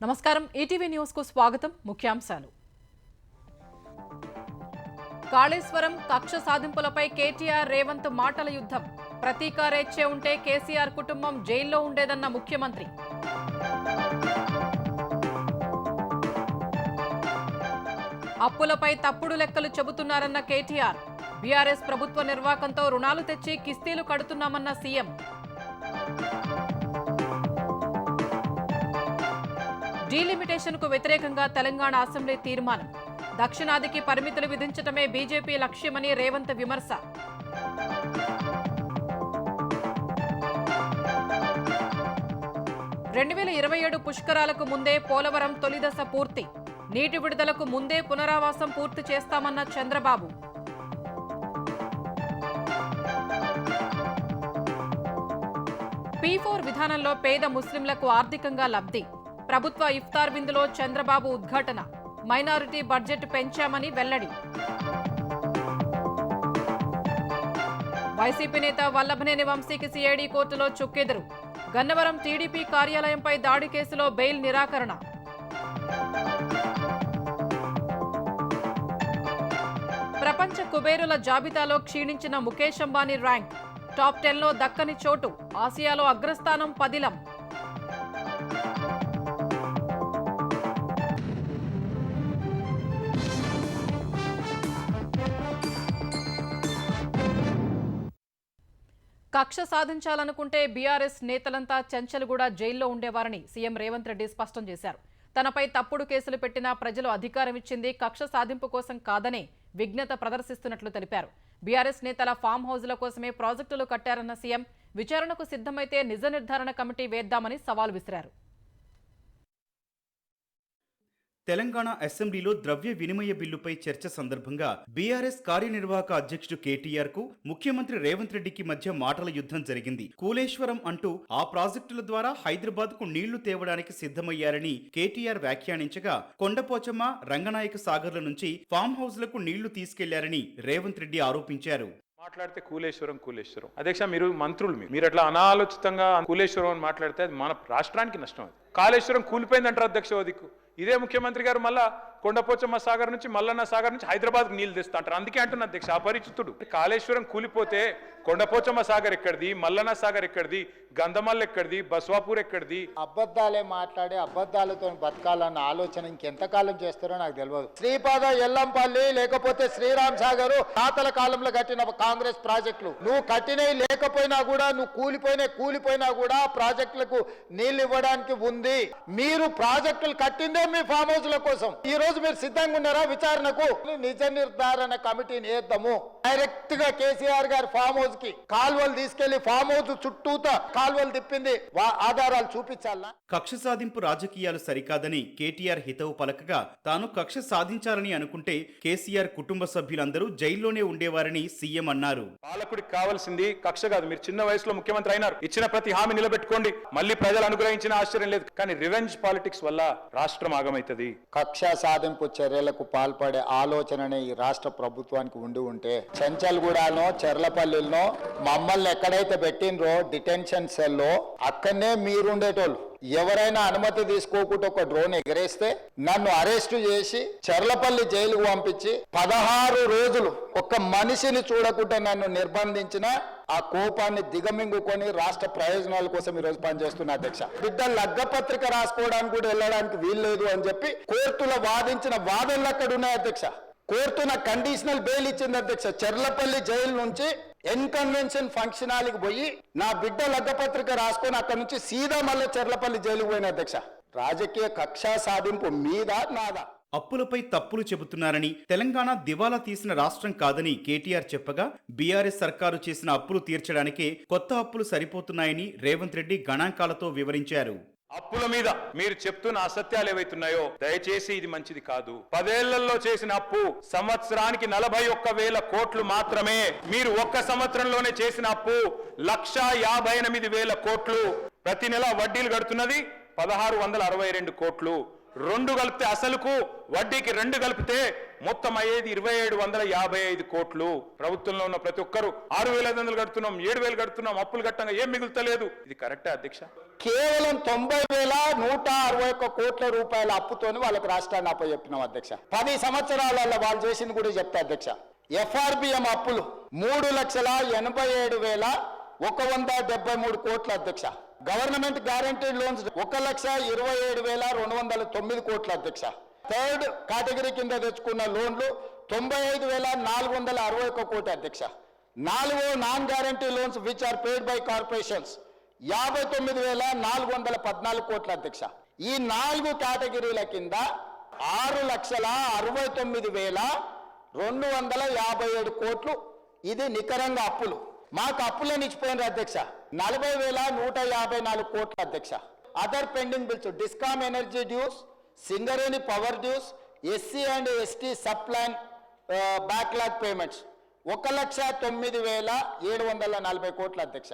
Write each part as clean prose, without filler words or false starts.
నమస్కారం ETV news కు స్వాగతం ముఖ్యాంశాలు కాళేశ్వరం కక్ష సాధింపులపై కేటీఆర్ రేవంత్ మాటల యుద్ధం ప్రతీకారేచ్చే ఉంటే కేసీఆర్ కుటుంబం జైల్లో ఉండేదన్న ముఖ్యమంత్రి అప్పులపై తప్పుడు లెక్కలు చెబుతున్నారన్న కేటీఆర్ బీఆర్ఎస్ ప్రభుత్వ నిర్వాకంతో రుణాలు తెచ్చి కిస్తీలు కడుతున్నామన్న సీఎం డీలిమిటేషన్ కు వ్యతిరేకంగా తెలంగాణ అసెంబ్లీ తీర్మానం దక్షిణాదికి పరిమితులు విధించడమే బీజేపీ లక్ష్యమని రేవంత్ విమర్శ 2027 పుష్కరాలకు ముందే పోలవరం తొలిదశ పూర్తి నీటి విడుదలకు ముందే పునరావాసం పూర్తి చేస్తామన్న చంద్రబాబు P4 విధానంలో పేద ముస్లింలకు ఆర్థికంగా లబ్ధి ప్రభుత్వ ఇఫ్తార్ విందులో చంద్రబాబు ఉద్ఘాటన మైనారిటీ బడ్జెట్ పెంచామని వెల్లడి వైసీపీ నేత వల్లభనేని వంశీకి సిఐడి కోర్టులో చుక్కెదురు గన్నవరం టీడీపీ కార్యాలయంపై దాడి కేసులో బెయిల్ నిరాకరణ ప్రపంచ కుబేరుల జాబితాలో క్షీణించిన ముఖేష్ అంబానీ ర్యాంక్ టాప్ 10లో దక్కని చోటు ఆసియాలో అగ్రస్థానం పదిలం కక్ష సాధించాలనుకుంటే బీఆర్ఎస్ నేతలంతా చెంచల్గూడ జైల్లో ఉండేవారని సీఎం రేవంత్ రెడ్డి స్పష్టం చేశారు తనపై తప్పుడు కేసులు పెట్టినా ప్రజలు అధికారం ఇచ్చింది కక్ష సాధింపు కోసం కాదనే విజ్ఞత ప్రదర్శిస్తున్నట్లు తెలిపారు బీఆర్ఎస్ నేతల ఫామ్ హౌజ్ల కోసమే ప్రాజెక్టులు కట్టారన్న సీఎం విచారణకు సిద్ధమైతే నిజ నిర్ధారణ కమిటీ వేద్దామని సవాల్ విసిరారు తెలంగాణ అసెంబ్లీలో ద్రవ్య వినిమయ బిల్లుపై చర్చ సందర్భంగా బీఆర్ఎస్ కార్యనిర్వాహక అధ్యక్షుడు కేటీఆర్ కు ముఖ్యమంత్రి రేవంత్ రెడ్డికి మధ్య మాటల యుద్ధం జరిగింది కూలేశ్వరం అంటూ ఆ ప్రాజెక్టుల ద్వారా హైదరాబాద్ కు నీళ్లు తేవడానికి సిద్ధమయ్యారని కేటీఆర్ వ్యాఖ్యానించగా కొండపోచమ్మ రంగనాయక సాగర్ల నుంచి ఫామ్ హౌస్లకు నీళ్లు తీసుకెళ్లారని రేవంత్ రెడ్డి ఆరోపించారు మాట్లాడితే కూలేశ్వరం అధ్యక్ష మీరు మంత్రులు మీరు అట్లా అనాలోచితంగా కూలేశ్వరం అని మాట్లాడితే అది మన రాష్ట్రానికి నష్టం అది కాళేశ్వరం కూలిపోయిందంటారు అధ్యక్ష దిక్కు ఇదే ముఖ్యమంత్రి గారు మళ్ళా కొండపోచమ్మ సాగర్ నుంచి మల్లన్న సాగర్ నుంచి హైదరాబాద్ నీళ్లు తెస్తా అంటారు అందుకే అంటున్నా అధ్యక్ష అపరిచితుడు కాళేశ్వరం కూలిపోతే కొండపోచమ్మ సాగర్ ఎక్కడిది మల్లన్న సాగర్ ఎక్కడిది గంధమల్ ఎక్కడిది బస్వాపూర్ ఎక్కడిది అబద్ధాలే మాట్లాడి అబద్ధాలతో బతకాలన్న ఆలోచన ఇంకెంతకాలం చేస్తారో నాకు తెలియదు శ్రీపాద ఎల్లంపల్లి లేకపోతే శ్రీరామ్ సాగర్ తాతల కాలంలో కట్టిన కాంగ్రెస్ ప్రాజెక్టులు నువ్వు కట్టినవి లేకపోయినా కూడా నువ్వు కూలిపోయినా కూడా ప్రాజెక్టులకు నీళ్లు ఇవ్వడానికి ఉంది మీరు ప్రాజెక్టులు కట్టిందే మీ ఫామ్ హౌస్ల కోసం ఈ రోజు మీరు సిద్ధంగా ఉన్నారా విచారణకు నిజ నిర్ధారణ కమిటీని వేద్దాము డైరెక్ట్ గా కేసీఆర్ గారి ఫామ్ హౌస్ కి కాల్వలు తీసుకెళ్లి ఫామ్ హౌస్ చుట్టూతా కాల్వలు తిప్పింది ఆధారాలు చూపించాలా కక్ష సాధింపు రాజకీయాలు సరికాదని కేటీఆర్ హితవు పలకగా తాను కక్ష సాధించాలని అనుకుంటే కేసీఆర్ కుటుంబ సభ్యులందరూ జైల్లోనే ఉండేవారని సీఎం అన్నారు పాలకుడికి కావాల్సింది కక్ష కాదు మీరు చిన్న వయసులో ముఖ్యమంత్రి అయినారు ఇచ్చిన ప్రతి హామీ నిలబెట్టుకోండి మళ్ళీ ప్రజలు అనుగ్రహించిన ఆశ్చర్యం లేదు కానీ రివెంజ్ పాలిటిక్స్ వల్ల రాష్ట్రం ఆగమైతది కక్ష సాధింపు చర్యలకు పాల్పడే ఆలోచననే ఈ రాష్ట్ర ప్రభుత్వానికి ఉంటే చెంచల్గూడలో చెర్లపల్లిలో మమ్మల్ని ఎక్కడైతే పెట్టినరో డిటెన్షన్ సెల్లో అక్కడనే మీరుండేటోళ్ళు ఎవరైనా అనుమతి తీసుకోకుండా ఒక డ్రోన్ ఎగరేస్తే నన్ను అరెస్టు చేసి చెర్లపల్లి జైలుకు పంపించి 16 రోజులు ఒక మనిషిని చూడకుండా నన్ను నిర్బంధించిన ఆ కోపాన్ని దిగమింగుకొని రాష్ట్ర ప్రయోజనాల కోసం ఈరోజు పనిచేస్తున్న అధ్యక్ష బిడ్డ లగ్గపత్రిక రాసుకోవడానికి కూడా వెళ్ళడానికి వీల్లేదు అని చెప్పి కోర్టులో వాదించిన వాదనలు అక్కడ ఉన్నాయి అధ్యక్ష కోర్టు నాకు కండిషనల్ బెయిల్ ఇచ్చింది అధ్యక్ష చెర్లపల్లి జైలు నుంచి ఎన్కన్వెన్షన్ ఫంక్షన్ హాల్కి పోయి నా బిడ్డ లగ్గపత్రిక రాసుకొని అక్కడ నుంచి సీదా మళ్ళీ చెర్లపల్లి జైలుకు పోయిన అధ్యక్ష రాజకీయ కక్ష సాధింపు మీద నాదా అప్పులపై తప్పులు చెబుతున్నారని తెలంగాణ దివాలా తీసిన రాష్ట్రం కాదని కేటీఆర్ చెప్పగా బీఆర్ఎస్ సర్కారు చేసిన అప్పులు తీర్చడానికే కొత్త అప్పులు సరిపోతున్నాయని రేవంత్ రెడ్డి గణాంకాలతో వివరించారు అప్పుల మీద మీరు చెప్తున్న అసత్యాలు ఏవైతున్నాయో దయచేసి ఇది మంచిది కాదు 10 ఏళ్లలో చేసిన అప్పు సంవత్సరానికి 41,000 కోట్లు మాత్రమే మీరు ఒక్క సంవత్సరంలోనే చేసిన అప్పు 1,58,000 కోట్లు ప్రతి నెల వడ్డీలు కడుతున్నది 1,662 కోట్లు రెండు కలిపితే అసలుకు వడ్డీకి రెండు కలిపితే మొత్తం అయ్యేది 2755 కోట్లు. ప్రభుత్వంలో ఉన్న ప్రతి ఒక్కరు 6500 కడుతున్నాం, 7000 కడుతున్నాం, అప్పులు కట్టంగా ఏం మిగులుతలేదు. ఇది కరెక్టే అధ్యక్ష? కేవలం 90,161 కోట్ల రూపాయల అప్పుతోని వాళ్ళకి రాష్ట్రాన్ని అప్పచెప్పినాం అధ్యక్ష. 10 సంవత్సరాలలో వాళ్ళు చేసింది కూడా చెప్తా అధ్యక్ష. FRBM అప్పులు 3,87,173 కోట్ల అధ్యక్ష. గవర్నమెంట్ గ్యారంటీడ్ లోన్స్ 1,27,209 కోట్ల అధ్యక్ష. థర్డ్ కేటగిరీ కింద తెచ్చుకున్న లోన్లు 95,461 కోటి అధ్యక్ష. 4 non guarantee loans which are paid by corporations 59,414 కోట్ల అధ్యక్ష. ఈ 4 కేటగిరీల కింద 6,69,257 కోట్లు ఇది నికరంగా అప్పులు. మాకు అప్పులను ఇచ్చిపోయినారు అధ్యక్ష 40,154 కోట్ల అధ్యక్ష. Other pending bills DISCOM energy dues, Singareni power dues, SC and ST sub plan backlog payments 1,09,740 కోట్ల అధ్యక్ష.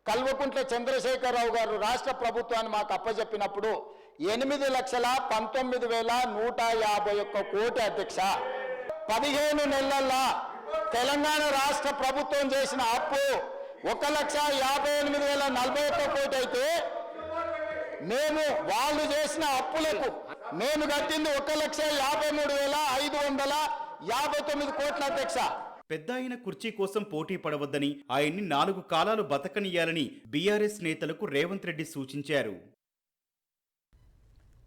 కల్వకుంట్ల చంద్రశేఖరరావు గారు రాష్ట్ర ప్రభుత్వాన్ని మాకు అప్పచెప్పినప్పుడు 8,19,151 కోటి అధ్యక్ష. 15 నెలల్లో తెలంగాణ రాష్ట్ర ప్రభుత్వం చేసిన అప్పు 1,58,041 కోటి అయితే మేము వాళ్ళు చేసిన అప్పులకు మేము కట్టింది 1,53,559 కోట్ల అధ్యక్ష. పెద్ద ఆయన కుర్చీ కోసం పోటీ పడవద్దని, ఆయన్ని 4 కాలాలు బతకనియాలని బీఆర్ఎస్ నేతలకు రేవంత్ రెడ్డి సూచించారు.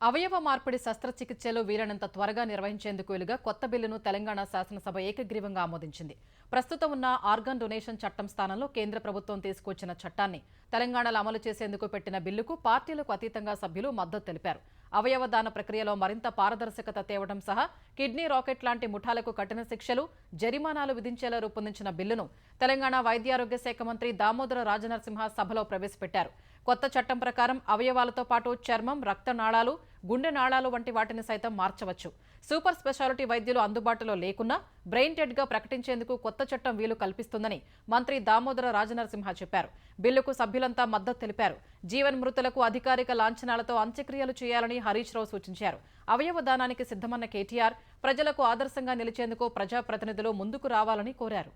అవయవ మార్పిడి శస్త్రచికిత్సలు వీలైనంత త్వరగా నిర్వహించేందుకు వీలుగా కొత్త బిల్లును తెలంగాణ శాసనసభ ఏకగ్రీవంగా ఆమోదించింది. ప్రస్తుతం ఉన్న ఆర్గాన్ డొనేషన్ చట్టం స్థానంలో కేంద్ర ప్రభుత్వం తీసుకొచ్చిన చట్టాన్ని తెలంగాణలో అమలు చేసేందుకు పెట్టిన బిల్లుకు పార్టీలకు అతీతంగా సభ్యులు మద్దతు తెలిపారు. అవయవ దాన ప్రక్రియలో మరింత పారదర్శకత తేవడం సహా కిడ్నీ రాకెట్ లాంటి ముఠాలకు కఠిన శిక్షలు, జరిమానాలు విధించేలా రూపొందించిన బిల్లును తెలంగాణ వైద్యారోగ్య శాఖ మంత్రి దామోదర రాజనరసింహ సభలో ప్రవేశపెట్టారు. కొత్త చట్టం ప్రకారం అవయవాలతో పాటు చర్మం, రక్తనాళాలు, గుండె నాళాలు వంటి వాటిని సైతం మార్చవచ్చు. సూపర్ స్పెషాలిటీ వైద్యులు అందుబాటులో లేకున్నా బ్రెయిన్ డెడ్ గా ప్రకటించేందుకు కొత్త చట్టం వీలు కల్పిస్తుందని మంత్రి దామోదర రాజనరసింహ చెప్పారు. బిల్లుకు సభ్యులంతా మద్దతు తెలిపారు. జీవన్ మృతులకు అధికారిక లాంఛనాలతో అంత్యక్రియలు చేయాలని హరీష్ రావు సూచించారు. అవయవ దానానికి సిద్ధమన్న కేటీఆర్ ప్రజలకు ఆదర్శంగా నిలిచేందుకు ప్రజాప్రతినిధులు ముందుకు రావాలని కోరారు.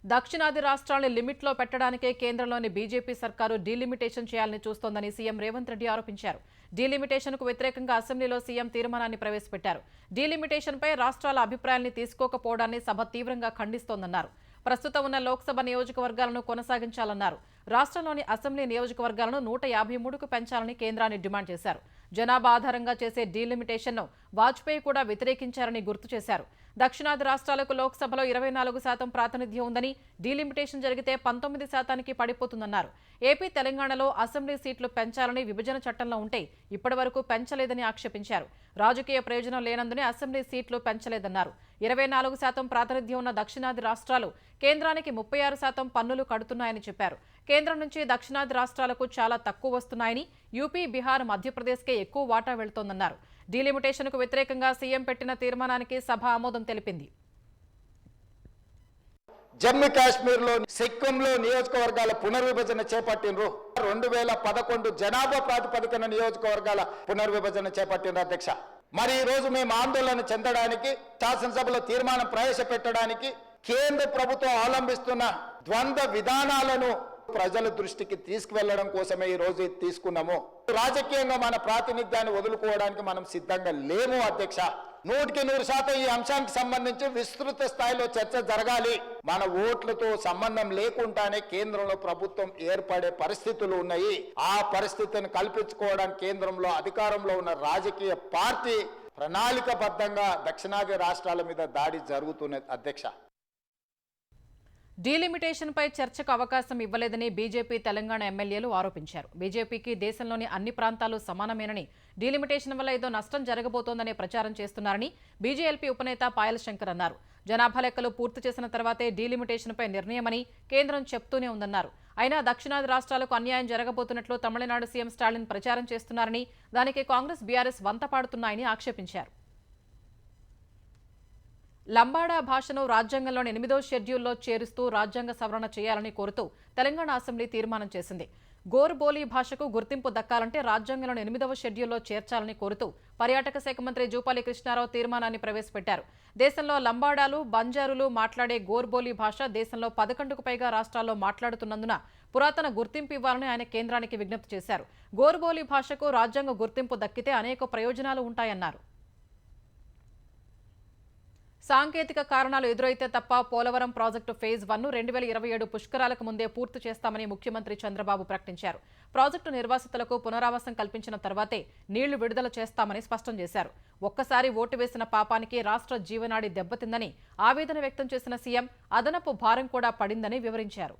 దక్షిణాది రాష్ట్రాలను లిమిట్లో పెట్టడానికే కేంద్రంలోని బీజేపీ సర్కారు డీలిమిటేషన్ చేయాలని చూస్తోందని సీఎం రేవంత్ రెడ్డి ఆరోపించారు. డీలిమిటేషన్కు వ్యతిరేకంగా అసెంబ్లీలో సీఎం తీర్మానాన్ని ప్రవేశపెట్టారు. డీలిమిటేషన్పై రాష్ట్రాల అభిప్రాయాన్ని తీసుకోకపోవడాన్ని సభ తీవ్రంగా ఖండిస్తోందన్నారు. ప్రస్తుతం ఉన్న లోక్సభ నియోజకవర్గాలను కొనసాగించాలన్నారు. రాష్ట్రంలోని అసెంబ్లీ నియోజకవర్గాలను 153కు పెంచాలని కేంద్రాన్ని డిమాండ్ చేశారు. జనాభా ఆధారంగా చేసే డీలిమిటేషన్ను వాజ్పేయి కూడా వ్యతిరేకించారని గుర్తు చేశారు. దక్షిణాది రాష్ట్రాలకు లోక్సభలో 24% ప్రాతినిధ్యం ఉందని, డీలిమిటేషన్ జరిగితే 19%కి పడిపోతుందన్నారు. ఏపీ, తెలంగాణలో అసెంబ్లీ సీట్లు పెంచాలని విభజన చట్టంలో ఉంటే ఇప్పటివరకు పెంచలేదని ఆక్షేపించారు. రాజకీయ ప్రయోజనం లేనందునే అసెంబ్లీ సీట్లు పెంచలేదన్నారు. 24% ప్రాతినిధ్యం ఉన్న దక్షిణాది రాష్ట్రాలు కేంద్రానికి 36% పన్నులు కడుతున్నాయని చెప్పారు. కేంద్రం నుంచి దక్షిణాది రాష్ట్రాలకు చాలా తక్కువ వస్తున్నాయని, యూపీ, బీహార్, మధ్యప్రదేశ్కే ఎక్కువ వాటా వెళ్తోందన్నారు. డీలిమిటేషన్కు వ్యతిరేకంగా సీఎం పెట్టిన తీర్మానానికి సభ ఆమోదం తెలిపింది. జమ్మూ కాశ్మీర్లో సిక్కింలో నియోజకవర్గాల పునర్విభజన చేపట్టినరు. 2011 జనాభా ప్రాతిపదికన నియోజకవర్గాల పునర్విభజన చేపట్టినరు అధ్యక్ష. మరి ఈ రోజు మేము ఆందోళన చెందడానికి, శాసనసభలో తీర్మానం ప్రవేశపెట్టడానికి కేంద్ర ప్రభుత్వం అవలంబిస్తున్న ద్వంద్వ విధానాలను ప్రజల దృష్టికి తీసుకువెళ్లడం కోసమే ఈ రోజు తీసుకున్నాము. రాజకీయంగా మన ప్రాతినిధ్యాన్ని వదులుకోవడానికి మనం సిద్ధంగా లేము అధ్యక్ష. 100% ఈ అంశానికి సంబంధించి విస్తృత స్థాయిలో చర్చ జరగాలి. మన ఓట్లతో సంబంధం లేకుండానే కేంద్రంలో ప్రభుత్వం ఏర్పడే పరిస్థితులు ఉన్నాయి. ఆ పరిస్థితిని కల్పించుకోవడానికి కేంద్రంలో అధికారంలో ఉన్న రాజకీయ పార్టీ ప్రణాళికబద్ధంగా దక్షిణాది రాష్ట్రాల మీద దాడి జరుగుతున్నది అధ్యక్ష. డీలిమిటేషన్పై చర్చకు అవకాశం ఇవ్వలేదని బీజేపీ తెలంగాణ ఎమ్మెల్యేలు ఆరోపించారు. బీజేపీకి దేశంలోని అన్ని ప్రాంతాలు సమానమేనని, డీలిమిటేషన్ వల్ల ఏదో నష్టం జరగబోతోందనే ప్రచారం చేస్తున్నారని బీజేఎల్పీ ఉపనేత పాయల్ శంకర్ అన్నారు. జనాభా లెక్కలు పూర్తి చేసిన తర్వాతే డీలిమిటేషన్పై నిర్ణయమని కేంద్రం చెప్తూనే ఉందన్నారు. అయినా దక్షిణాది రాష్ట్రాలకు అన్యాయం జరగబోతున్నట్లు తమిళనాడు సీఎం స్టాలిన్ ప్రచారం చేస్తున్నారని, దానికి కాంగ్రెస్, బీఆర్ఎస్ వంతపాడుతున్నాయని ఆక్షేపించారు. లంబాడా భాషను రాజ్యాంగంలోని 8వ షెడ్యూల్లో చేరుస్తూ రాజ్యాంగ సవరణ చేయాలని కోరుతూ తెలంగాణ అసెంబ్లీ తీర్మానం చేసింది. గోర్బోలీ భాషకు గుర్తింపు దక్కాలంటే రాజ్యాంగంలోని 8వ షెడ్యూల్లో చేర్చాలని కోరుతూ పర్యాటక శాఖ మంత్రి జూపాలి కృష్ణారావు తీర్మానాన్ని ప్రవేశపెట్టారు. దేశంలో లంబాడాలు, బంజారులు మాట్లాడే గోర్బోలీ భాష దేశంలో 11కు పైగా రాష్ట్రాల్లో మాట్లాడుతున్నందున పురాతన గుర్తింపు ఇవ్వాలని ఆయన కేంద్రానికి విజ్ఞప్తి చేశారు. గోర్బోలీ భాషకు రాజ్యాంగ గుర్తింపు దక్కితే అనేక ప్రయోజనాలు ఉంటాయన్నారు. సాంకేతిక కారణాలు ఎదురైతే తప్ప పోలవరం ప్రాజెక్టు ఫేజ్ 1 2027 పుష్కరాలకు ముందే పూర్తి చేస్తామని ముఖ్యమంత్రి చంద్రబాబు ప్రకటించారు. ప్రాజెక్టు నిర్వాసితులకు పునరావాసం కల్పించిన తర్వాతే నీళ్లు విడుదల చేస్తామని స్పష్టం చేశారు. ఒక్కసారి ఓటు వేసిన పాపానికి రాష్ట్ర జీవనాడి దెబ్బతిందని ఆవేదన వ్యక్తం చేసిన సీఎం అదనపు భారం కూడా పడిందని వివరించారు.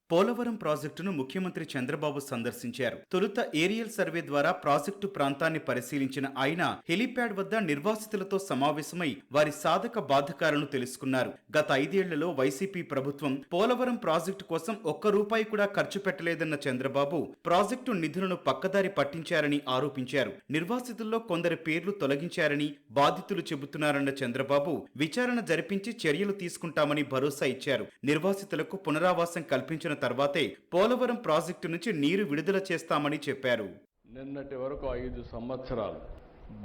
పోలవరం ప్రాజెక్టును ముఖ్యమంత్రి చంద్రబాబు సందర్శించారు. తొలుత ఏరియల్ సర్వే ద్వారా ప్రాజెక్టు ప్రాంతాన్ని పరిశీలించిన ఆయన హెలీప్యాడ్ వద్ద నిర్వాసితులతో సమావేశమై వారి సాధక బాధకాలను తెలుసుకున్నారు. గత 5 ఏళ్లలో వైసీపీ ప్రభుత్వం పోలవరం ప్రాజెక్టు కోసం ఒక్క రూపాయి కూడా ఖర్చు పెట్టలేదన్న చంద్రబాబు ప్రాజెక్టు నిధులను పక్కదారి పట్టించారని ఆరోపించారు. నిర్వాసితుల్లో కొందరి పేర్లు తొలగించారని బాధితులు చెబుతున్నారన్న చంద్రబాబు విచారణ జరిపించి చర్యలు తీసుకుంటామని భరోసా ఇచ్చారు. నిర్వాసితులకు పునరావాసం కల్పించిన తర్వాతే పోలవరం ప్రాజెక్టు నుంచి నీరు విడుదల చేస్తామని చెప్పారు. నిన్నటి వరకు 5 సంవత్సరాలు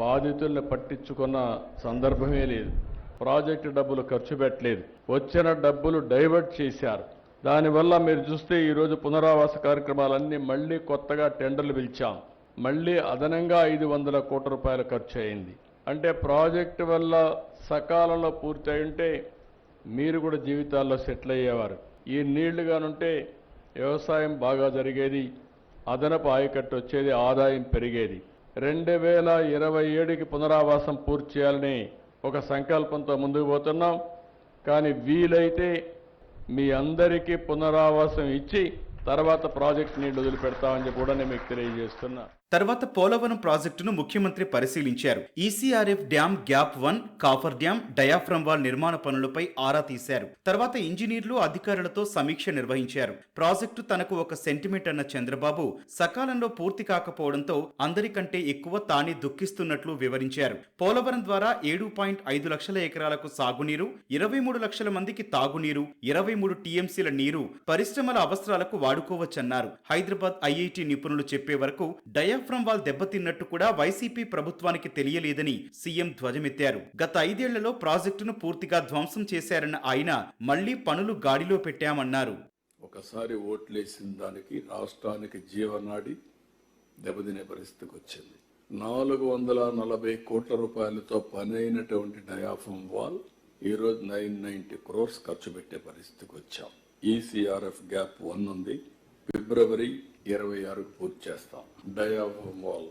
బాధితుల్ని పట్టించుకున్న సందర్భమే లేదు. ప్రాజెక్టు డబ్బులు ఖర్చు పెట్టలేదు. వచ్చిన డబ్బులు డైవర్ట్ చేశారు. దానివల్ల మీరు చూస్తే ఈరోజు పునరావాస కార్యక్రమాలన్నీ మళ్ళీ కొత్తగా టెండర్లు పిలిచాం. మళ్ళీ అదనంగా 500 కోట్ల రూపాయలు ఖర్చు అయింది. అంటే ప్రాజెక్టు వల్ల సకాలంలో పూర్తి అయి ఉంటే మీరు కూడా జీవితాల్లో సెటిల్ అయ్యేవారు. ఈ నీళ్లు కానుంటే వ్యవసాయం బాగా జరిగేది, అదనపు ఆయకట్టు వచ్చేది, ఆదాయం పెరిగేది. 2027కి పునరావాసం పూర్తి చేయాలని ఒక సంకల్పంతో ముందుకు పోతున్నాం. కానీ వీలైతే మీ అందరికీ పునరావాసం ఇచ్చి తర్వాత ప్రాజెక్ట్ నీళ్లు వదిలిపెడతామని చెప్పి కూడా నేను మీకు తెలియజేస్తున్నా. తర్వాత పోలవరం ప్రాజెక్టును ముఖ్యమంత్రి పరిశీలించారు. ECRF dam gap 1, coffer dam, diaphragm wall నిర్మాణ పనులపై ఆరా తీశారు. తర్వాత ఇంజనీర్లు, అధికారులతో సమీక్ష నిర్వహించారు. ప్రాజెక్టు తనకు 1 సెంటీమీటర్ అన్న చంద్రబాబు సకాలంలో పూర్తి కాకపోవడంతో అందరికంటే ఎక్కువ తానే దుఃఖిస్తున్నట్లు వివరించారు. పోలవరం ద్వారా 7.5 లక్షల ఎకరాలకు సాగునీరు, 23 లక్షల మందికి తాగునీరు, 23 టీఎంసీల నీరు పరిశ్రమల అవసరాలకు వాడుకోవచ్చన్నారు. హైదరాబాద్ ఐఐటి నిపుణులు చెప్పే వరకు డయాఫ్రమ్ వాల్ దెబ్బతిన్నట్టు కూడా వైసీపీ ప్రభుత్వానికి తెలియలేదని సీఎం ధ్వజమెత్తారు. గత 5 ఏళ్లలో ప్రాజెక్టును పూర్తిగా ధ్వంసం చేశారన్న ఆయన మళ్లీ పనులు గాడిలో పెట్టామన్నారు. ఒకసారి ఓట్లేసిన దానికి రాష్ట్రానికి జీవనాడి దెబ్బతినే పరిస్థితికి వచ్చింది. 440 కోట్ల రూపాయలతో పని అయినటువంటి డయాఫ్రమ్ వాల్ ఈరోజు 990 crores ఖర్చు పెట్టే పరిస్థితికి వచ్చాం. ఈసీఆర్ఎఫ్ గ్యాప్ 1 ఉంది, ఫిబ్రవరి 26కు పూర్తి చేస్తాం. డయాఫ్రమ్ వాల్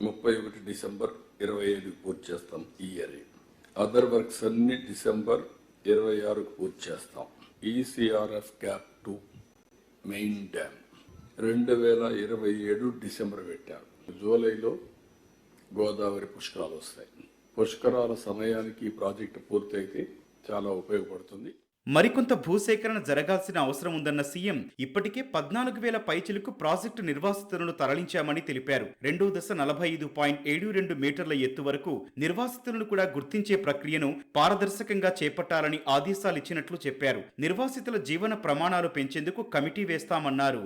31 డిసెంబర్ 25కి పూర్తి చేస్తాం ఈ ఇయర్. అదర్ వర్క్స్ అన్ని డిసెంబర్ 26కు పూర్తి చేస్తాం. ECRF gap 2 main dam 2027 December పెట్టారు. జూలైలో గోదావరి పుష్కరాలు వస్తాయి. పుష్కరాల సమయానికి ఈ ప్రాజెక్టు పూర్తయితే చాలా ఉపయోగపడుతుంది. మరికొంత భూసేకరణ జరగాల్సిన అవసరం ఉందన్న సీఎం ఇప్పటికే 14,000 పైచిలకు ప్రాజెక్టు నిర్వాసితులను తరలించామని తెలిపారు. 2వ దశ 45.72 మీటర్ల ఎత్తు వరకు నిర్వాసితులను కూడా గుర్తించే ప్రక్రియను పారదర్శకంగా చేపట్టాలని ఆదేశాలిచ్చినట్లు చెప్పారు. నిర్వాసితుల జీవన ప్రమాణాలు పెంచేందుకు కమిటీ వేస్తామన్నారు.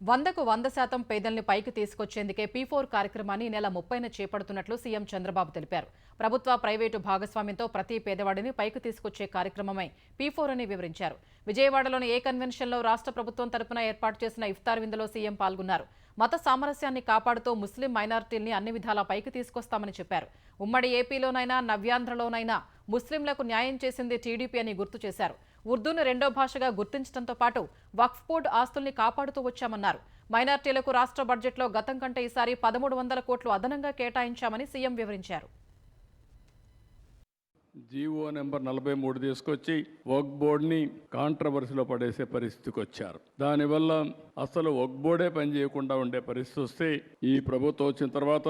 100కు 100% పేదల్ని పైకి తీసుకొచ్చేందుకే P4 కార్యక్రమాన్ని ఈ నెల 30న చేపడుతున్నట్లు సీఎం చంద్రబాబు తెలిపారు. ప్రభుత్వ, ప్రైవేటు భాగస్వామ్యంతో ప్రతి పేదవాడిని పైకి తీసుకొచ్చే కార్యక్రమమై P4 అని వివరించారు. విజయవాడలోని ఏ కన్వెన్షన్లో రాష్ట్ర ప్రభుత్వం తరపున ఏర్పాటు చేసిన ఇఫ్తార్ విందులో సీఎం పాల్గొన్నారు. మత సామరస్యాన్ని కాపాడుతూ ముస్లిం మైనారిటీల్ని అన్ని విధాలా పైకి తీసుకొస్తామని చెప్పారు. ఉమ్మడి ఏపీలోనైనా నవ్యాంధ్రలోనైనా ముస్లింలకు న్యాయం చేసింది టీడీపీ అని గుర్తు చేశారు. ఉర్దూను 2వ భాషగా గుర్తించడంతో పాటు వక్ఫ్ బోర్డు ఆస్తుల్ని కాపాడుతూ వచ్చామన్నారు. మైనార్టీలకు రాష్ట్ర బడ్జెట్లో గతం కంటే ఈసారి 1,300 కోట్లు అదనంగా కేటాయించామని సీఎం వివరించారు. జీవో నెంబర్ 43 తీసుకొచ్చి వక్ఫ్ బోర్డుని కాంట్రవర్సీలో పడేసే పరిస్థితికి వచ్చారు. దానివల్ల అసలు వక్ఫ్ బోర్డే పనిచేయకుండా ఉండే పరిస్థితి వస్తే ఈ ప్రభుత్వం వచ్చిన తర్వాత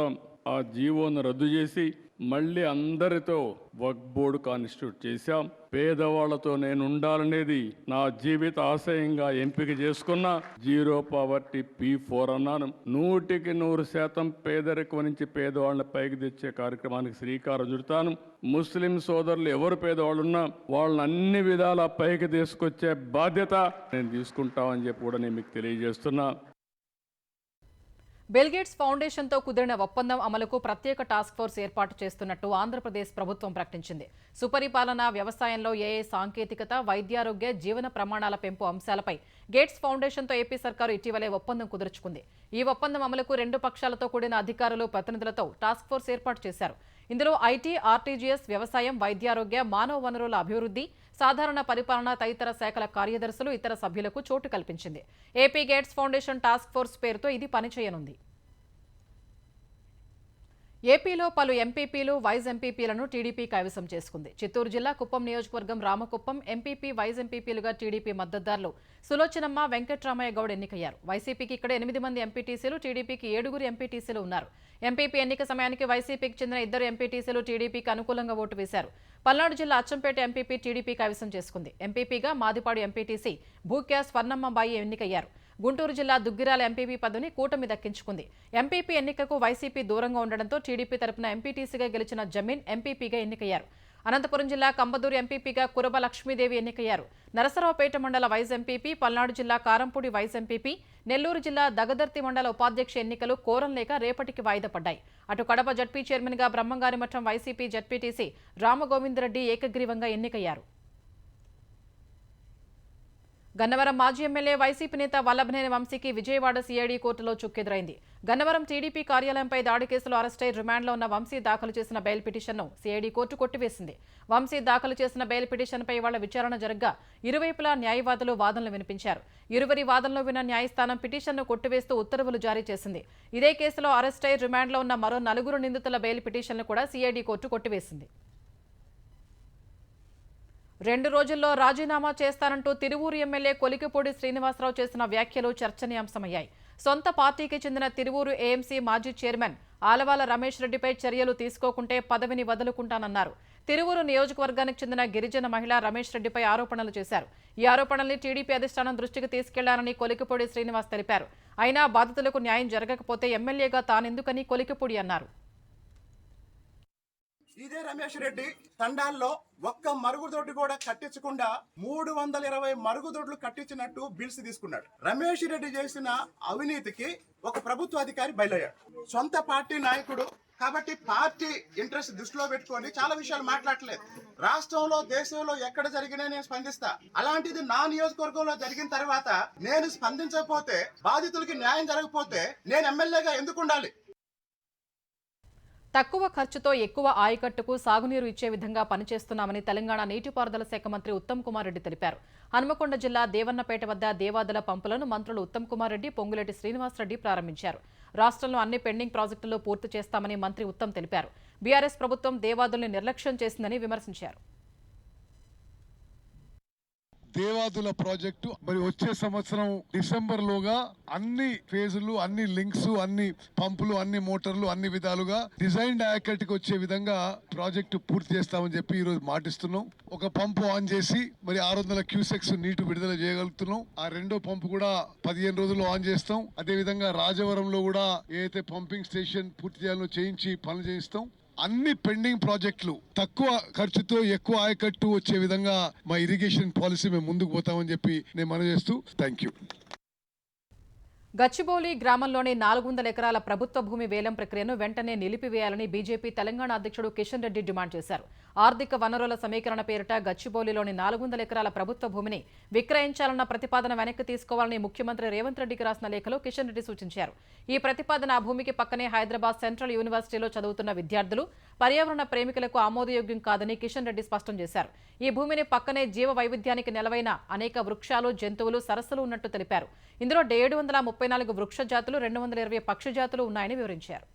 ఆ జీవోను రద్దు చేసి మళ్ళీ అందరితో వక్ఫ్ బోర్డు కాన్స్టిట్యూట్ చేశాం. పేదవాళ్లతో నేను ఉండాలనేది నా జీవిత ఆశయంగా ఎంపిక చేసుకున్న జీరో పావర్టీ P4 అన్నాను. 100% పేదరికం నుంచి పేదవాళ్ళని పైకి తెచ్చే కార్యక్రమానికి శ్రీకారం చుడతాను. ముస్లిం సోదరులు ఎవరు పేదవాళ్ళున్నా వాళ్ళని అన్ని విధాలా పైకి తీసుకొచ్చే బాధ్యత నేను తీసుకుంటామని చెప్పి కూడా నేను మీకు తెలియజేస్తున్నా. బిల్గేట్స్ ఫౌండేషన్తో కుదిరిన ఒప్పందం అమలుకు ప్రత్యేక టాస్క్ ఫోర్స్ ఏర్పాటు చేస్తున్నట్టు ఆంధ్రప్రదేశ్ ప్రభుత్వం ప్రకటించింది. సుపరిపాలన, వ్యవసాయంలో ఏఐ సాంకేతికత, వైద్యారోగ్య, జీవన ప్రమాణాల పెంపు అంశాలపై గేట్స్ ఫౌండేషన్తో ఏపీ సర్కారు ఇటీవలే ఒప్పందం కుదుర్చుకుంది. ఈ ఒప్పందం అమలుకు 2 పక్షాలతో కూడిన అధికారులు, ప్రతినిధులతో టాస్క్ ఫోర్స్ ఏర్పాటు చేశారు. ఇందులో ఐటీ, ఆర్టీజీఎస్, వ్యవసాయం, వైద్యారోగ్య, మానవ వనరుల అభివృద్ధి, సాధారణ పరిపాలన తదితర శాఖల కార్యదర్శులు, ఇతర సభ్యులకు చోటు కల్పించింది. AP gates foundation task force పేరుతో ఇది పనిచేయనుంది. ఏపీలో పలు ఎంపీపీలు, వైస్ ఎంపీపీలను టీడీపీ కైవసం చేసుకుంది. చిత్తూరు జిల్లా కుప్పం నియోజకవర్గం రామకుప్పం ఎంపీపీ, వైస్ ఎంపీపీలుగా టీడీపీ మద్దతుదారులు సులోచనమ్మ, వెంకట్రామయ్య గౌడ్ ఎన్నికయ్యారు. వైసీపీకి ఇక్కడ 8 మంది ఎంపీటీసీలు, టీడీపీకి 7 ఎంపీటీసీలు ఉన్నారు. ఎంపీపీ ఎన్నిక సమయానికి వైసీపీకి చెందిన 2 ఎంపీటీసీలు టీడీపీకి అనుకూలంగా ఓటు వేశారు. పల్నాడు జిల్లా అచ్చంపేట ఎంపీపీ టీడీపీ కైవసం చేసుకుంది. ఎంపీపీగా మాదిపాడు ఎంపీటీసీ భూక్యా స్వర్ణమ్మబాయి ఎన్నికయ్యారు. గుంటూరు జిల్లా దుగ్గిరాల ఎంపీపీ పదవిని కూటమి దక్కించుకుంది. ఎంపీపీ ఎన్నికకు వైసీపీ దూరంగా ఉండడంతో టీడీపీ తరపున ఎంపీటీసీగా గెలిచిన జమీన్ ఎంపీపీగా ఎన్నికయ్యారు. అనంతపురం జిల్లా కంబదూరు ఎంపీపీగా కురబ లక్ష్మీదేవి ఎన్నికయ్యారు. నరసరావుపేట మండల వైస్ ఎంపీపీ, పల్నాడు జిల్లా కారంపూడి వైస్ ఎంపీపీ, నెల్లూరు జిల్లా దగదర్తి మండల ఉపాధ్యక్ష ఎన్నికలు కోరం లేక రేపటికి వాయిదా పడ్డాయి. అటు కడప జడ్పీ చైర్మన్గా బ్రహ్మంగారిమఠం వైసీపీ జడ్పీటీసీ రామగోవిందరెడ్డి ఏకగ్రీవంగా ఎన్నికయ్యారు. గన్నవరం మాజీ ఎమ్మెల్యే వైసీపీ నేత వల్లభనేని వంశీకి విజయవాడ సిఐడి కోర్టులో చుక్కెదురైంది. గన్నవరం టీడీపీ కార్యాలయంపై దాడి కేసులో అరెస్టై రిమాండ్లో ఉన్న వంశీ దాఖలు చేసిన బెయిల్ పిటిషన్ను సిఐడి కోర్టు కొట్టివేసింది. వంశీ దాఖలు చేసిన బెయిల్ పిటిషన్పై ఇవాళ విచారణ జరగ్గా ఇరువైపులా న్యాయవాదులు వాదనలు వినిపించారు. ఇరువురి వాదనలు విన్న న్యాయస్థానం పిటిషన్ను కొట్టివేస్తూ ఉత్తర్వులు జారీ చేసింది. ఇదే కేసులో అరెస్టై రిమాండ్లో ఉన్న మరో 4 నిందితుల బెయిల్ పిటిషన్లు కూడా సిఐడి కోర్టు కొట్టివేసింది. 2 రోజుల్లో రాజీనామా చేస్తానంటూ తిరువూరు ఎమ్మెల్యే కొలికిపూడి శ్రీనివాసరావు చేసిన వ్యాఖ్యలు చర్చనీయాంశమయ్యాయి. సొంత పార్టీకి చెందిన తిరువూరు ఏఎంసీ మాజీ చైర్మన్ ఆలవాల రమేష్ రెడ్డిపై చర్యలు తీసుకోకుంటే పదవిని వదులుకుంటానన్నారు. తిరువూరు నియోజకవర్గానికి చెందిన గిరిజన మహిళ రమేష్ రెడ్డిపై ఆరోపణలు చేశారు. ఈ ఆరోపణల్ని టీడీపీ అధిష్టానం దృష్టికి తీసుకెళ్లారని కొలికిపూడి శ్రీనివాస్ తెలిపారు. అయినా బాధితులకు న్యాయం జరగకపోతే ఎమ్మెల్యేగా తానెందుకని కొలికిపూడి అన్నారు. ఇదే రమేష్ రెడ్డి తండాల్లో ఒక్క మరుగుదొడ్డి కూడా కట్టించకుండా 320 మరుగుదొడ్లు కట్టించినట్టు బిల్స్ తీసుకున్నాడు. రమేష్ రెడ్డి చేసిన అవినీతికి ఒక ప్రభుత్వ అధికారి బయలయ్యాడు. సొంత పార్టీ నాయకుడు కాబట్టి పార్టీ ఇంట్రెస్ట్ దృష్టిలో పెట్టుకొని చాలా విషయాలు మాట్లాడలేదు. రాష్ట్రంలో, దేశంలో ఎక్కడ జరిగినా నేను స్పందిస్తా. అలాంటిది నా నియోజకవర్గంలో జరిగిన తర్వాత నేను స్పందించకపోతే, బాధితులకి న్యాయం జరగకపోతే నేను ఎమ్మెల్యేగా ఎందుకు ఉండాలి? తక్కువ ఖర్చుతో ఎక్కువ ఆయకట్టుకు సాగునీరు ఇచ్చే విధంగా పనిచేస్తున్నామని తెలంగాణ నీటిపారుదల శాఖ మంత్రి ఉత్తమ్ కుమార్ రెడ్డి తెలిపారు. హన్మకొండ జిల్లా దేవన్నపేట వద్ద దేవాదుల పంపులను మంత్రులు ఉత్తమ్ కుమార్ రెడ్డి, పొంగులేటి శ్రీనివాసరెడ్డి ప్రారంభించారు. రాష్ట్రంలో అన్ని పెండింగ్ ప్రాజెక్టులు పూర్తి చేస్తామని మంత్రి ఉత్తమ్ తెలిపారు. బీఆర్ఎస్ ప్రభుత్వం దేవాదుల్ని నిర్లక్ష్యం చేసిందని విమర్శించారు. దేవాదుల ప్రాజెక్టు మరి వచ్చే సంవత్సరం డిసెంబర్ లోగా అన్ని ఫేజులు, అన్ని లింక్స్, అన్ని పంపులు, అన్ని మోటార్లు, అన్ని విధాలుగా డిజైన్డ్ యాక్టికి వచ్చే విధంగా ప్రాజెక్టు పూర్తి చేస్తామని చెప్పి ఈ రోజు మాటిస్తున్నాం. ఒక పంపు ఆన్ చేసి మరి 600 క్యూసెక్స్ నీటి విడుదల చేయగలుగుతున్నాం. ఆ రెండో పంపు కూడా 15 రోజుల్లో ఆన్ చేస్తాం. అదే విధంగా రాజవరంలో కూడా ఏదైతే పంపింగ్ స్టేషన్ పూర్తి చేయాలో చేయించి పనులు చేయిస్తాం. అన్ని పెండింగ్ ప్రాజెక్టులు తక్కువ ఖర్చుతో ఎక్కువ ఆయకట్టు వచ్చే విధంగా మా ఇరిగేషన్ పాలసీ మేము ముందుకు పోతామని చెప్పి నేను మనవి చేస్తూ థ్యాంక్ యూ. గచ్చిబౌలి గ్రామంలోని 400 ఎకరాల ప్రభుత్వ భూమి వేలం ప్రక్రియను వెంటనే నిలిపివేయాలని బీజేపీ తెలంగాణ అధ్యక్షుడు కిషన్ రెడ్డి డిమాండ్ చేశారు. ఆర్థిక వనరుల సమీకరణ పేరిట గచ్చిబౌలిలోని 400 ఎకరాల ప్రభుత్వ భూమిని విక్రయించాలన్న ప్రతిపాదన వెనక్కి తీసుకోవాలని ముఖ్యమంత్రి రేవంత్ రెడ్డికి రాసిన లేఖలో కిషన్ రెడ్డి సూచించారు. ఈ ప్రతిపాదన ఆ భూమికి పక్కనే హైదరాబాద్ సెంట్రల్ యూనివర్సిటీలో చదువుతున్న విద్యార్థులు, పర్యావరణ ప్రేమికులకు ఆమోదయోగ్యం కాదని కిషన్ రెడ్డి స్పష్టం చేశారు. ఈ భూమిని పక్కనే జీవ వైవిధ్యానికి నెలవైన అనేక వృక్షాలు, జంతువులు, సరస్సులు ఉన్నట్టు తెలిపారు. ఇందులో 734 వృక్ష జాతులు, 220 పక్షి జాతులు ఉన్నాయని వివరించారు.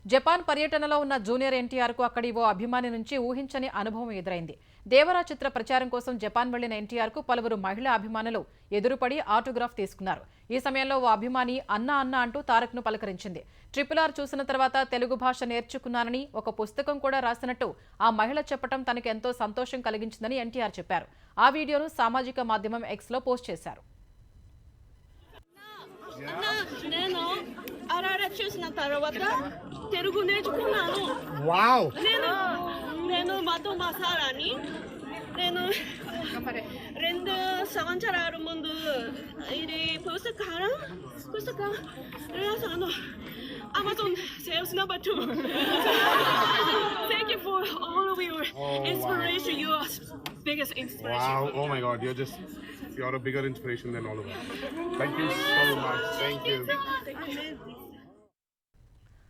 జపాన్ పర్యటనలో ఉన్న జూనియర్ ఎన్టీఆర్కు అక్కడి ఓ అభిమాని నుంచి ఊహించని అనుభవం ఎదురైంది. దేవరా చిత్ర ప్రచారం కోసం జపాన్ వెళ్లిన ఎన్టీఆర్కు పలువురు మహిళా అభిమానులు ఎదురుపడి ఆటోగ్రాఫ్ తీసుకున్నారు. ఈ సమయంలో ఓ అభిమాని అన్నా అన్నా అంటూ తారక్ను పలకరించింది. RRR చూసిన తర్వాత తెలుగు భాష నేర్చుకున్నానని, ఒక పుస్తకం కూడా రాసినట్టు ఆ మహిళ చెప్పడం తనకు ఎంతో సంతోషం కలిగించిందని ఎన్టీఆర్ చెప్పారు. ఆ వీడియోను సామాజిక మాధ్యమం Xలో పోస్ట్ చేశారు. నేను RRR చూసిన తర్వాత తెలుగు నేర్చుకున్నాను. నేను మాతో మాసారాని నేను 2 సంవత్సరాల ముందు ఇది పుస్తకం రాసాను. Amazon sales number 2. Thank you for all of your inspiration. You are biggest inspiration. Wow! Oh my God! You're a bigger inspiration than all of us. Thank you so much. Thank you.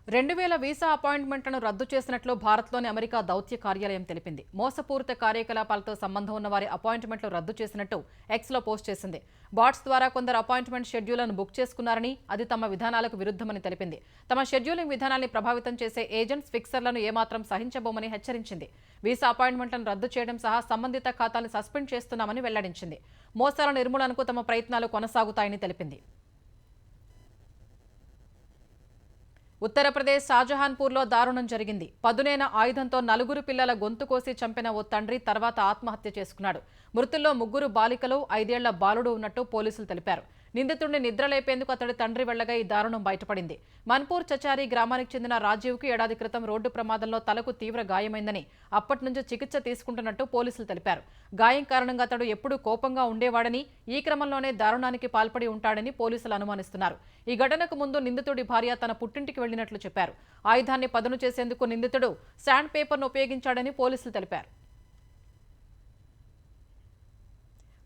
2000 visa అపాయింట్మెంట్లను రద్దు చేసినట్లు భారత్లోని America దౌత్య కార్యాలయం తెలిపింది. మోసపూరిత కార్యకలాపాలతో సంబంధం ఉన్న వారి అపాయింట్మెంట్లు రద్దు చేసినట్టు Xలో పోస్ట్ చేసింది. బాట్స్ ద్వారా కొందరు అపాయింట్మెంట్ షెడ్యూళ్లను బుక్ చేసుకున్నారని, అది తమ విధానాలకు విరుద్ధమని తెలిపింది. తమ షెడ్యూలింగ్ విధానాన్ని ప్రభావితం చేసే ఏజెంట్స్, ఫిక్సర్లను ఏమాత్రం సహించబోమని హెచ్చరించింది. వీసా అపాయింట్మెంట్లను రద్దు చేయడం సహా సంబంధిత ఖాతాలను సస్పెండ్ చేస్తున్నామని వెల్లడించింది. మోసాల నిర్మూలనకు తమ ప్రయత్నాలు కొనసాగుతాయని తెలిపింది. ఉత్తరప్రదేశ్ షాజహాన్పూర్లో దారుణం జరిగింది. పదునైన ఆయుధంతో 4 పిల్లల గొంతు కోసి చంపిన ఓ తండ్రి తర్వాత ఆత్మహత్య చేసుకున్నాడు. మృతుల్లో 3 బాలికలు, 5 ఏళ్ల బాలుడు ఉన్నట్టు పోలీసులు తెలిపారు. నిందితుడిని నిద్రలేపేందుకు అతడి తండ్రి వెళ్లగా ఈ దారుణం బయటపడింది. మన్పూర్ చచారి గ్రామానికి చెందిన రాజీవ్కి ఏడాది క్రితం రోడ్డు ప్రమాదంలో తలకు తీవ్ర గాయమైందని, అప్పటి నుంచి చికిత్స తీసుకుంటున్నట్టు పోలీసులు తెలిపారు. గాయం కారణంగా అతడు ఎప్పుడూ కోపంగా ఉండేవాడని, ఈ క్రమంలోనే దారుణానికి పాల్పడి ఉంటాడని పోలీసులు అనుమానిస్తున్నారు. ఈ ఘటనకు ముందు నిందితుడి భార్య తన పుట్టింటికి వెళ్లినట్లు చెప్పారు. ఆయుధాన్ని పదును చేసేందుకు నిందితుడు శాండ్ పేపర్ను ఉపయోగించాడని పోలీసులు తెలిపారు.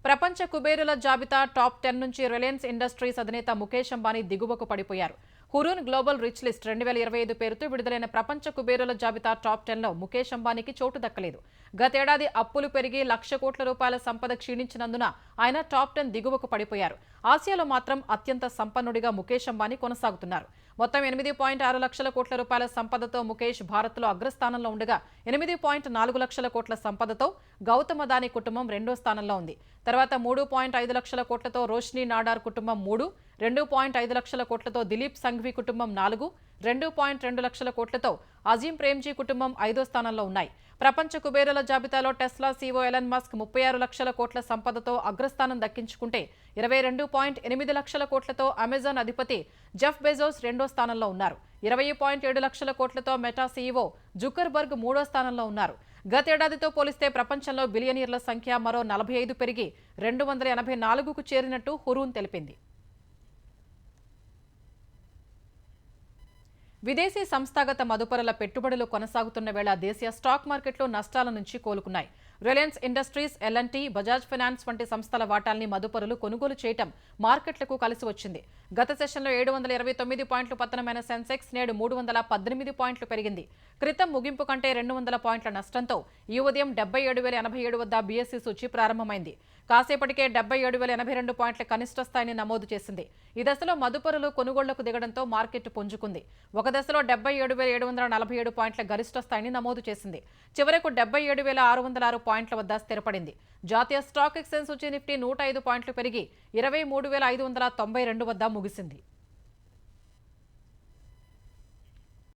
ప్రపంచ కుబేరుల జాబితా టాప్ 10 నుంచి రిలయన్స్ ఇండస్ట్రీస్ అధినేత ముఖేష్ అంబానీ దిగువకు పడిపోయారు. హురూన్ గ్లోబల్ రిచ్ లిస్ట్ 2025 పేరుతో విడుదలైన ప్రపంచ కుబేరుల జాబితా టాప్ 10లో ముఖేష్ అంబానీకి చోటు దక్కలేదు. గతేడాది అప్పులు పెరిగి ₹1,00,000 కోట్ల సంపద క్షీణించినందున ఆయన టాప్ 10 దిగువకు పడిపోయారు. ఆసియాలో మాత్రం అత్యంత సంపన్నుడిగా ముఖేష్ అంబానీ కొనసాగుతున్నారు. మొత్తం ₹8.6 లక్షల కోట్ల సంపదతో ముఖేష్ భారత్లో అగ్రస్థానంలో ఉండగా, ₹8.4 లక్షల కోట్ల సంపదతో గౌతమ్ అదానీ కుటుంబం 2వ స్థానంలో ఉంది. తర్వాత 3.5 లక్షల కోట్లతో రోష్ని నాడార్ కుటుంబం 3, 2.5 లక్షల కోట్లతో దిలీప్ సంఘ్వి కుటుంబం 4, 2.2 లక్షల కోట్లతో అజీం ప్రేమ్జీ కుటుంబం 5వ స్థానంలో ఉన్నాయి. ప్రపంచ కుబేరుల జాబితాలో టెస్లా CEO ఎలన్ మస్క్ 36 లక్షల కోట్ల సంపదతో అగ్రస్థానం దక్కించుకుంటే, 22.8 లక్షల కోట్లతో అమెజాన్ అధిపతి జెఫ్ బెజోస్ 2వ స్థానంలో ఉన్నారు. 20.7 లక్షల కోట్లతో మెటా CEO జుకర్బర్గ్ 3వ స్థానంలో ఉన్నారు. గతేడాదితో పోలిస్తే ప్రపంచంలో బిలియనీర్ల సంఖ్య మరో 45 పెరిగి 284కు చేరినట్టు హురూన్ తెలిపింది. విదేశీ సంస్థాగత మదుపరుల పెట్టుబడులు కొనసాగుతున్న వేళ దేశీయ స్టాక్ మార్కెట్లు నష్టాల నుంచి కోలుకున్నాయి. Reliance Industries, L&T, Bajaj Finance వంటి సంస్థల వాటాల్ని మదుపరులు కొనుగోలు చేయటం మార్కెట్లకు కలిసి వచ్చింది. గత సెషన్లో 729 పాయింట్లు పతనమైన సెన్సెక్స్ నేడు 318 పాయింట్లు పెరిగింది. క్రితం ముగింపు కంటే 200 పాయింట్ల నష్టంతో ఈ ఉదయం 77,087 వద్ద BSE సూచి ప్రారంభమైంది. కాసేపటికే 77,082 పాయింట్ల కనిష్ట స్థాయిని నమోదు చేసింది. ఈ దశలో మదుపరులు కొనుగోళ్లకు దిగడంతో మార్కెట్ పుంజుకుంది. ఒక దశలో 77,747 పాయింట్ల గరిష్ట స్థాయిని నమోదు చేసింది. చివరకు 77,606 పాయింట్ల వద్ద స్థిరపడింది. జాతీయ స్టాక్ ఎక్స్చేంజ్ సూచీ నిఫ్టీ 105 పాయింట్లు పెరిగి 23,592 వద్ద ముగిసింది.